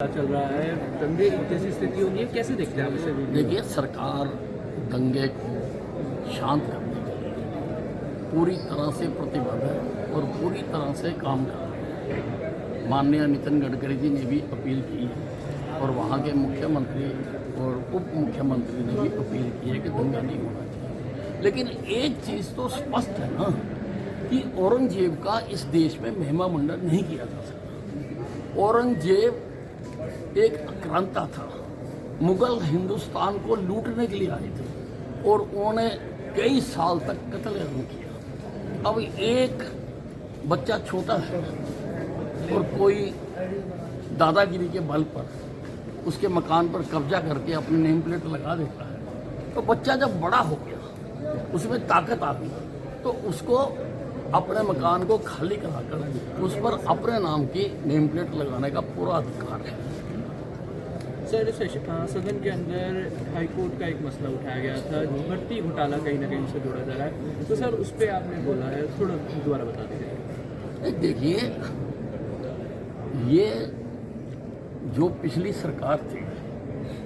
चल रहा है, दंगे जैसी स्थिति होगी, कैसे देखते हैं आप इसे? देखिए, सरकार दंगे को शांत करने के लिए पूरी तरह से प्रतिबद्ध है और पूरी तरह से काम कर रही है। माननीय नितिन गडकरी जी ने भी अपील की और वहाँ के मुख्यमंत्री और उप मुख्यमंत्री ने भी अपील की है कि दंगा नहीं होना चाहिए। लेकिन एक चीज़ तो स्पष्ट है ना कि औरंगजेब का इस देश में महिमा मंडन नहीं किया जा सकता। औरंगजेब एक आक्रांता था, मुगल हिंदुस्तान को लूटने के लिए आए थे और उन्होंने कई साल तक कत्लेआम किया। अब एक बच्चा छोटा है और कोई दादागिरी के बल पर उसके मकान पर कब्जा करके अपनी नेम प्लेट लगा देता है, तो बच्चा जब बड़ा हो गया, उसमें ताकत आ गई, तो उसको अपने मकान को खाली कराकर उस पर अपने नाम की नेम प्लेट लगाने का पूरा अधिकार है। सर, सदन के अंदर हाईकोर्ट का एक मसला उठाया गया था, भर्ती घोटाला कहीं ना कहीं से जोड़ा जा रहा है, तो सर उस पर आपने बोला है, थोड़ा दोबारा बता दीजिए। देखिए, ये जो पिछली सरकार थी,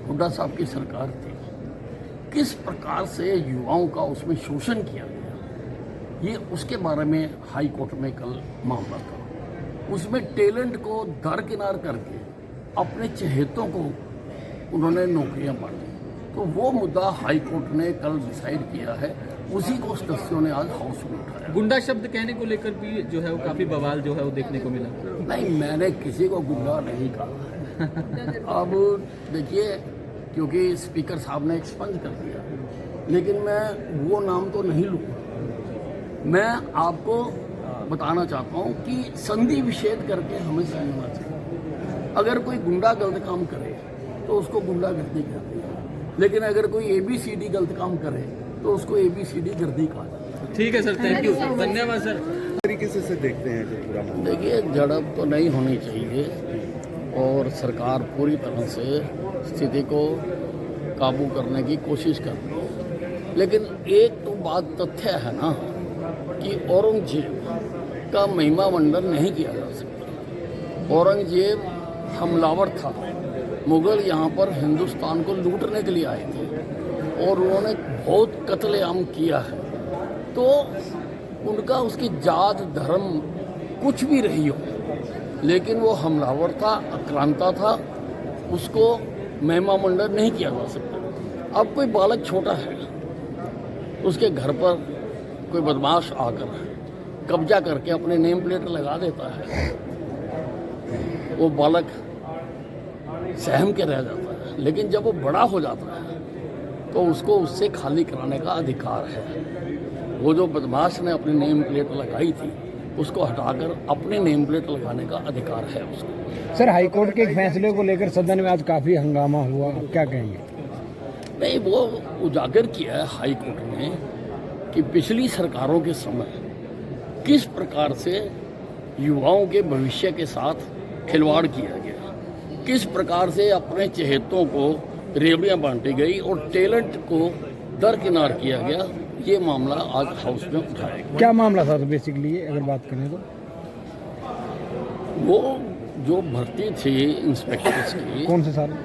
हुड्डा साहब की सरकार थी, किस प्रकार से युवाओं का उसमें शोषण किया गया, ये उसके बारे में हाई कोर्ट में कल मामला था। उसमें टैलेंट को दरकिनार करके अपने चहेतों को उन्होंने नौकरियां बांटी, तो वो मुद्दा हाई कोर्ट ने कल डिसाइड किया है, उसी को सदस्यों ने आज हाउस में उठाया। गुंडा शब्द कहने को लेकर भी जो है वो काफी बवाल जो है वो देखने को मिला। नहीं, मैंने किसी को गुंडा नहीं कहा है। अब देखिए, क्योंकि स्पीकर साहब ने एक्सपंज कर दिया, लेकिन मैं वो नाम तो नहीं लूँगा। मैं आपको बताना चाहता हूँ कि संधि विच्छेद करके हमें समझना चाहिए। अगर कोई गुंडा गलत काम करे तो उसको गुंडागर्दी कहते हैं, लेकिन अगर कोई ABCD गलत काम करे तो उसको ABCD गर्दी कहा जाता है। ठीक है सर, थैंक यू, धन्यवाद सर। तरीके से देखते हैं जो पूरा मामला। देखिए, झड़प तो नहीं होनी चाहिए और सरकार पूरी तरह से स्थिति को काबू करने की कोशिश कर रही है, लेकिन एक तो बात तथ्य है ना कि औरंगजेब का महिमा मंडन नहीं किया जा सकता। औरंगजेब हमलावर था, मुगल यहाँ पर हिंदुस्तान को लूटने के लिए आए थे और उन्होंने बहुत कत्लेआम किया है। तो उनका उसकी जात धर्म कुछ भी रही हो, लेकिन वो हमलावर था, आक्रांता था, उसको महिमा मंडन नहीं किया जा सकता। अब कोई बालक छोटा है, उसके घर पर कोई बदमाश आकर कब्जा करके अपने नेम प्लेट लगा देता है, वो बालक सहम के रह जाता है, लेकिन जब वो बड़ा हो जाता है तो उसको उससे खाली कराने का अधिकार है। वो जो बदमाश ने अपनी नेम प्लेट लगाई थी, उसको हटाकर अपने नेम प्लेट लगाने का अधिकार है उसको। सर, हाईकोर्ट के एक फैसले को लेकर सदन में आज काफ़ी हंगामा हुआ, आप क्या कहेंगे? नहीं, वो उजागर किया है हाई कोर्ट ने कि पिछली सरकारों के समय किस प्रकार से युवाओं के भविष्य के साथ खिलवाड़ किया गया, किस प्रकार से अपने चहेतों को रेवड़ियाँ बांटी गई और टैलेंट को दरकिनार किया गया। ये मामला आज हाउस में उठाया गया। क्या मामला था बेसिकली, अगर बात करें तो? वो जो भर्ती थी इंस्पेक्टर्स की, कौन से साल?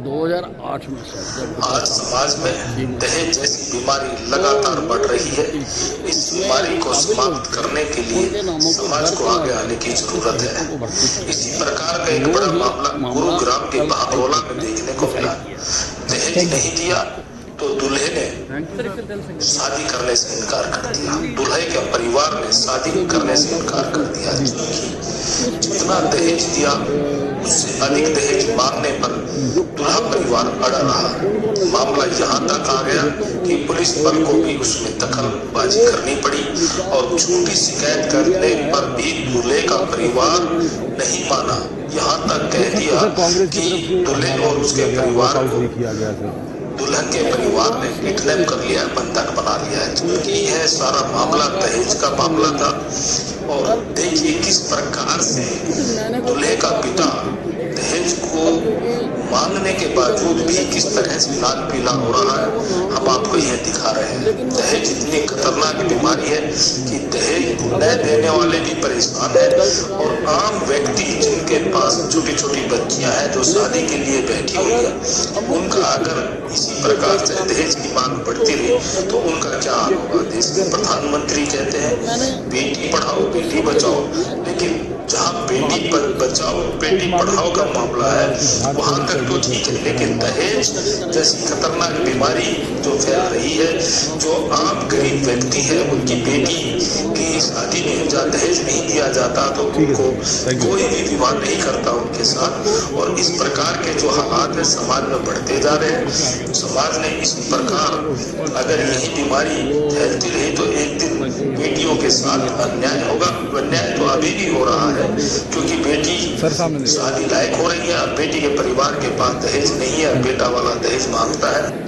2008 में। आज समाज में दहेज जैसी बीमारी लगातार बढ़ रही है। इस बीमारी को समाप्त करने के लिए समाज को आगे आने की जरूरत है। इसी प्रकार का एक बड़ा मामला गुरुग्राम के भागोला में देखने को मिला। दहेज नहीं दिया तो दूल्हे ने शादी करने से इनकार कर दिया, दूल्हे के परिवार ने शादी करने से इनकार कर दिया। जितना दहेज दिया उससे अधिक दहेज मांगने पर दूल्हा परिवार अड़ा रहा। मामला यहाँ तक आ गया कि पुलिस बल को भी उसमें दखलबाजी करनी पड़ी और झूठी शिकायत करने पर भी दूल्हे का परिवार नहीं माना। यहाँ तक कह दिया कि दूल्हे और उसके परिवार को दुल्हन के परिवार ने किडनैप कर लिया, बंधक बना लिया है, जबकि यह सारा मामला दहेज का मामला था। और देखिए किस प्रकार से दूल्हे का पिता दहेज को मांगने के बावजूद भी किस तरह से लाल पीला हो रहा है, हम आपको यह दिखा रहे हैं। दहेज इतनी खतरनाक बीमारी है कि दहेज न देने वाले भी परेशान है, और आम व्यक्ति जिनके पास छोटी छोटी बच्चियां हैं जो शादी के लिए बैठी हुई है, उनका अगर इसी प्रकार से दहेज की मांग बढ़ती रही तो उनका क्या हाल होगा। देश के प्रधानमंत्री कहते हैं बेटी पढ़ाओ बेटी बचाओ, लेकिन जहाँ बेटी बचाओ बेटी पढ़ाओ का मामला है वहां तक तो ठीक है, लेकिन दहेज जैसी खतरनाक बीमारी जो फैल रही है, जो आम गरीब व्यक्ति है उनकी बेटी की शादी में जहाँ दहेज नहीं दिया जाता तो उनको कोई भी विवाह नहीं करता उनके साथ। और इस प्रकार के जो हालात है समाज में बढ़ते जा रहे हैं। समाज ने इस प्रकार अगर यही बीमारी फैलती रही तो एक दिन बेटियों के साथ अन्याय होगा। अन्याय तो अभी भी हो रहा है, क्योंकि बेटी शादी लायक हो रही है, बेटी के परिवार के पास दहेज नहीं है, बेटा वाला दहेज मांगता है।